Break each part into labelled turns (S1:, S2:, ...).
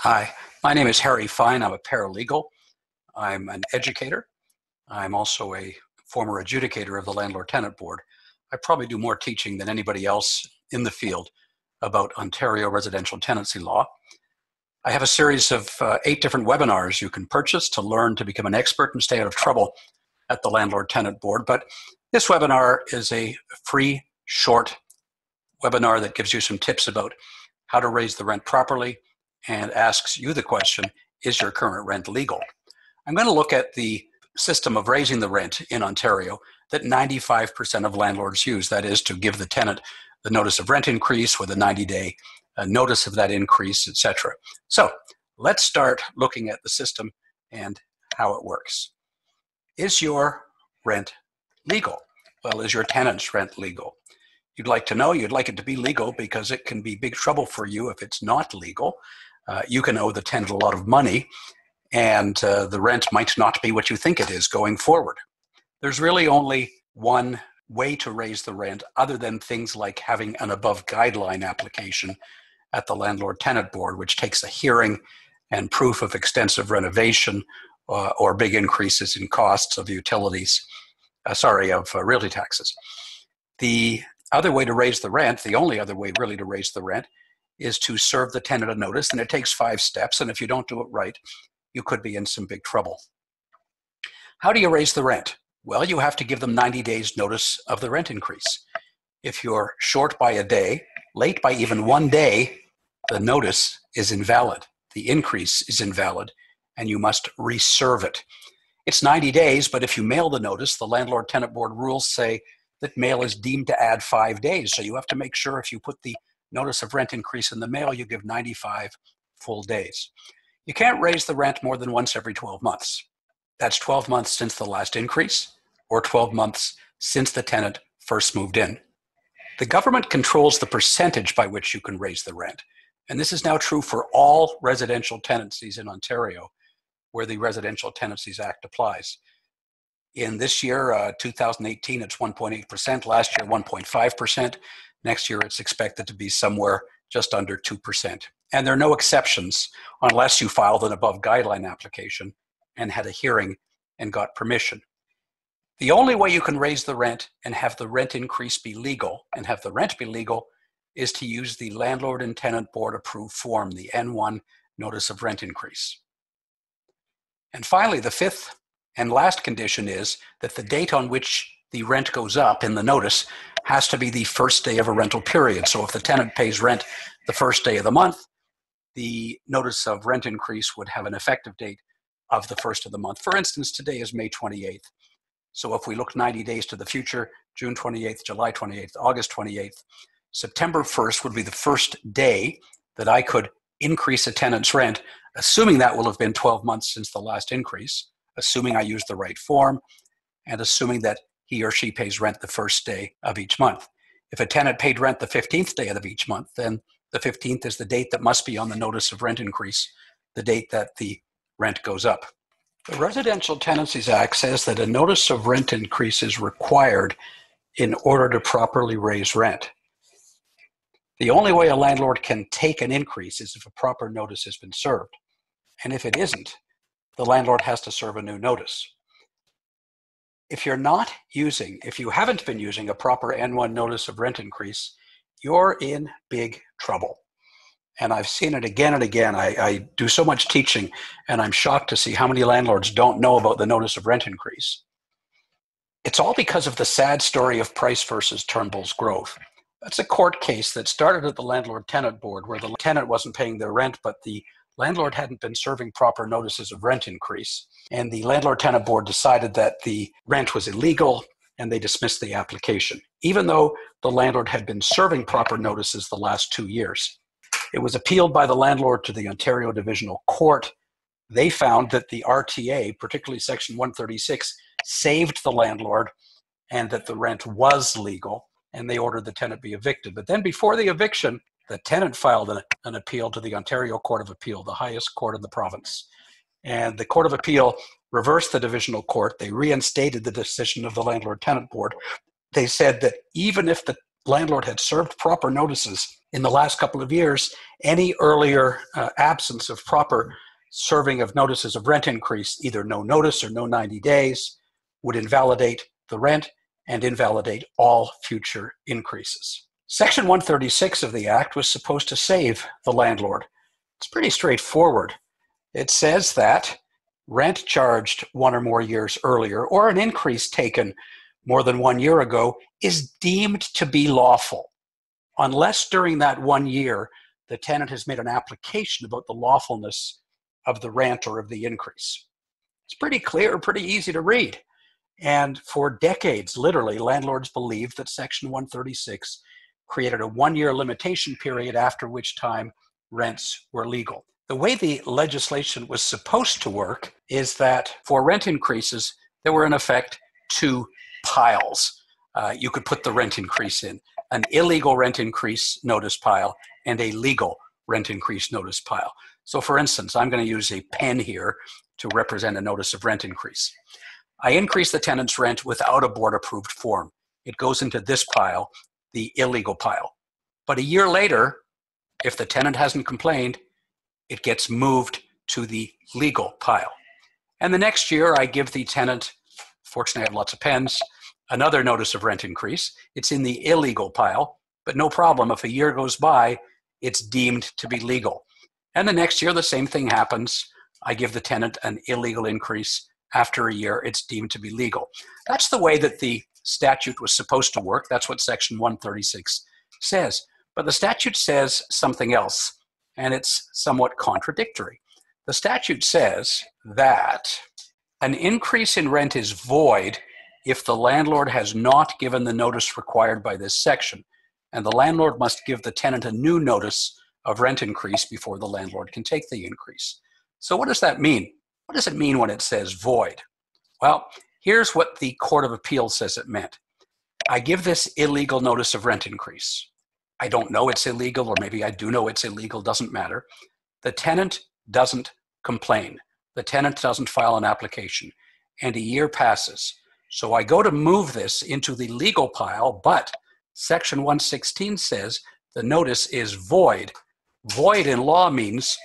S1: Hi, my name is Harry Fine. I'm a paralegal. I'm an educator. I'm also a former adjudicator of the Landlord-Tenant Board. I probably do more teaching than anybody else in the field about Ontario residential tenancy law. I have a series of 8 different webinars you can purchase to learn to become an expert and stay out of trouble at the Landlord-Tenant Board. But this webinar is a free, short webinar that gives you some tips about how to raise the rent properly and asks you the question, is your current rent legal? I'm going to look at the system of raising the rent in Ontario that 95% of landlords use. That is to give the tenant the notice of rent increase with a 90-day notice of that increase, etc. So let's start looking at the system and how it works. Is your rent legal? Well, is your tenant's rent legal? You'd like to know, you'd like it to be legal because it can be big trouble for you if it's not legal. You can owe the tenant a lot of money, and the rent might not be what you think it is going forward. There's really only one way to raise the rent other than things like having an above guideline application at the Landlord-Tenant Board, which takes a hearing and proof of extensive renovation or big increases in costs of utilities, of realty taxes. The other way to raise the rent, the only other way really to raise the rent, is to serve the tenant a notice, and it takes 5 steps, and if you don't do it right, you could be in some big trouble. How do you raise the rent? Well, you have to give them 90 days notice of the rent increase. If you're short by a day, late by even 1 day, the notice is invalid. The increase is invalid, and you must reserve it. It's 90 days, but if you mail the notice, the Landlord-Tenant Board rules say that mail is deemed to add 5 days, so you have to make sure if you put the notice of rent increase in the mail, you give 95 full days. You can't raise the rent more than once every 12 months. That's 12 months since the last increase or 12 months since the tenant first moved in. The government controls the percentage by which you can raise the rent. And this is now true for all residential tenancies in Ontario where the Residential Tenancies Act applies. In this year, 2018, it's 1.8%. Last year, 1.5%. Next year, it's expected to be somewhere just under 2%. And there are no exceptions unless you filed an above guideline application and had a hearing and got permission. The only way you can raise the rent and have the rent increase be legal and have the rent be legal is to use the Landlord and Tenant Board approved form, the N1 Notice of Rent Increase. And finally, the 5th and last condition is that the date on which the rent goes up in the notice has to be the first day of a rental period. So if the tenant pays rent the first day of the month, the notice of rent increase would have an effective date of the first of the month. For instance, today is May 28th. So if we look 90 days to the future, June 28th, July 28th, August 28th, September 1st would be the first day that I could increase a tenant's rent, assuming that will have been 12 months since the last increase, assuming I use the right form, and assuming that he or she pays rent the first day of each month. If a tenant paid rent the 15th day of each month, then the 15th is the date that must be on the notice of rent increase, the date that the rent goes up. The Residential Tenancies Act says that a notice of rent increase is required in order to properly raise rent. The only way a landlord can take an increase is if a proper notice has been served. And if it isn't, the landlord has to serve a new notice. If you haven't been using a proper N1 notice of rent increase, you're in big trouble. And I've seen it again and again. I do so much teaching, and I'm shocked to see how many landlords don't know about the notice of rent increase. It's all because of the sad story of Price versus Turnbull's Grove. That's a court case that started at the Landlord-Tenant Board where the tenant wasn't paying their rent, but the landlord hadn't been serving proper notices of rent increase. And the Landlord-Tenant Board decided that the rent was illegal, and they dismissed the application, even though the landlord had been serving proper notices the last 2 years. It was appealed by the landlord to the Ontario Divisional Court. They found that the RTA, particularly Section 136, saved the landlord and that the rent was legal, and they ordered the tenant be evicted. But then before the eviction, the tenant filed an appeal to the Ontario Court of Appeal, the highest court in the province. And the Court of Appeal reversed the Divisional Court. They reinstated the decision of the Landlord-Tenant Board. They said that even if the landlord had served proper notices in the last couple of years, any earlier absence of proper serving of notices of rent increase, either no notice or no 90 days, would invalidate the rent and invalidate all future increases. Section 136 of the Act was supposed to save the landlord. It's pretty straightforward. It says that rent charged 1 or more years earlier, or an increase taken more than 1 year ago, is deemed to be lawful, unless during that 1 year the tenant has made an application about the lawfulness of the rent or of the increase. It's pretty clear, pretty easy to read. And for decades, literally, landlords believed that Section 136 created a 1-year limitation period after which time rents were legal. The way the legislation was supposed to work is that for rent increases, there were in effect 2 piles. You could put the rent increase in: an illegal rent increase notice pile and a legal rent increase notice pile. So for instance, I'm going to use a pen here to represent a notice of rent increase. I increase the tenant's rent without a board-approved form. It goes into this pile, the illegal pile. But a year later, if the tenant hasn't complained, it gets moved to the legal pile. And the next year, I give the tenant, fortunately I have lots of pens, another notice of rent increase. It's in the illegal pile, but no problem. If a year goes by, it's deemed to be legal. And the next year, the same thing happens. I give the tenant an illegal increase. After a year, it's deemed to be legal. That's the way that the statute was supposed to work. That's what Section 136 says. But the statute says something else, and it's somewhat contradictory. The statute says that an increase in rent is void if the landlord has not given the notice required by this section, and the landlord must give the tenant a new notice of rent increase before the landlord can take the increase. So what does that mean? What does it mean when it says void? Well, here's what the Court of Appeal says it meant. I give this illegal notice of rent increase. I don't know it's illegal, or maybe I do know it's illegal, doesn't matter. The tenant doesn't complain. The tenant doesn't file an application, and a year passes. So I go to move this into the legal pile, but Section 116 says the notice is void. Void in law means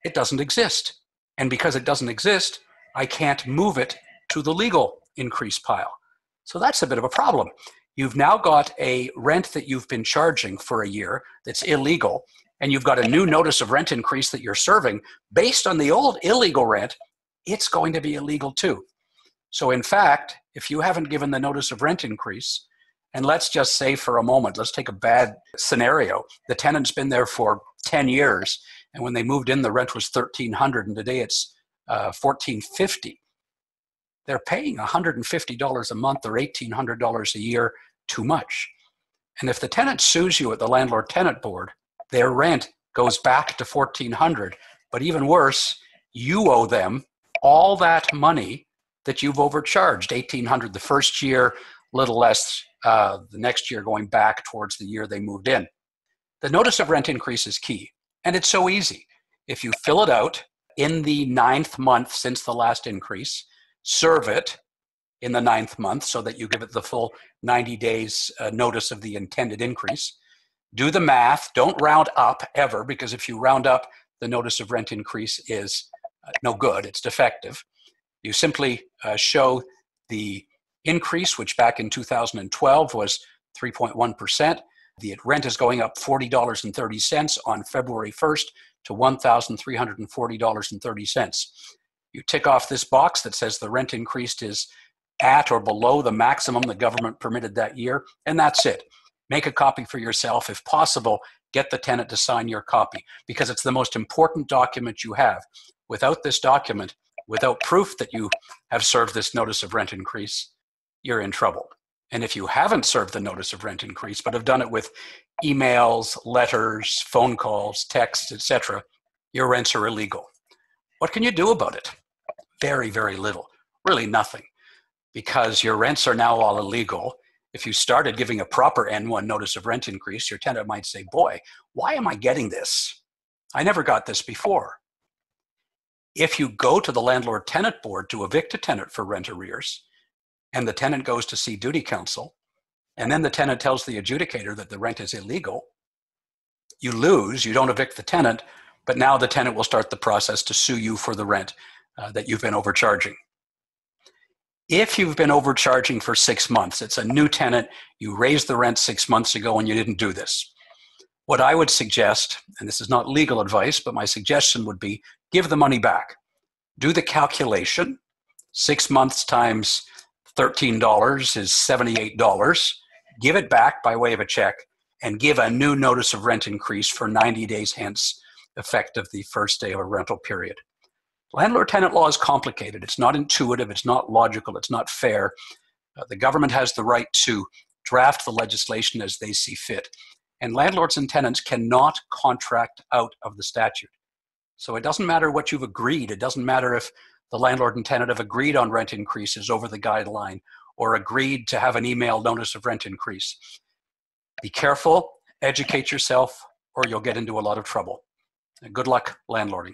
S1: it doesn't exist. And because it doesn't exist, I can't move it to the legal increase pile. So that's a bit of a problem. You've now got a rent that you've been charging for a year that's illegal, and you've got a new notice of rent increase that you're serving based on the old illegal rent. It's going to be illegal too. So in fact, if you haven't given the notice of rent increase, and let's just say for a moment, let's take a bad scenario. The tenant's been there for 10 years, and when they moved in, the rent was $1,300, and today it's $1,450. They're paying $150 a month or $1,800 a year too much. And if the tenant sues you at the landlord-tenant board, their rent goes back to $1,400. But even worse, you owe them all that money that you've overcharged. $1,800 the first year, a little less the next year, going back towards the year they moved in. The notice of rent increase is key, and it's so easy. If you fill it out in the 9th month since the last increase, serve it in the 9th month so that you give it the full 90 days notice of the intended increase. Do the math. Don't round up ever, because if you round up, the notice of rent increase is no good. It's defective. You simply show the increase, which back in 2012 was 3.1%. The rent is going up $40.30 on February 1st to $1,340.30. You tick off this box that says the rent increase is at or below the maximum the government permitted that year, and that's it. Make a copy for yourself. If possible, get the tenant to sign your copy, because it's the most important document you have. Without this document, without proof that you have served this notice of rent increase, you're in trouble. And if you haven't served the notice of rent increase, but have done it with emails, letters, phone calls, texts, etc., your rents are illegal. What can you do about it? Very, very little. Really nothing. Because your rents are now all illegal. If you started giving a proper N1 notice of rent increase, your tenant might say, boy, why am I getting this? I never got this before. If you go to the landlord-tenant board to evict a tenant for rent arrears, and the tenant goes to see duty counsel, and then the tenant tells the adjudicator that the rent is illegal, you lose, you don't evict the tenant, but now the tenant will start the process to sue you for the rent that you've been overcharging. If you've been overcharging for 6 months, it's a new tenant, you raised the rent 6 months ago and you didn't do this. What I would suggest, and this is not legal advice, but my suggestion would be give the money back. Do the calculation. 6 months times $13 is $78. Give it back by way of a check and give a new notice of rent increase for 90 days hence, effective the first day of a rental period. Landlord-tenant law is complicated. It's not intuitive. It's not logical. It's not fair. The government has the right to draft the legislation as they see fit. And landlords and tenants cannot contract out of the statute. So it doesn't matter what you've agreed. It doesn't matter if the landlord and tenant have agreed on rent increases over the guideline or agreed to have an email notice of rent increase. Be careful, educate yourself, or you'll get into a lot of trouble. Good luck landlording.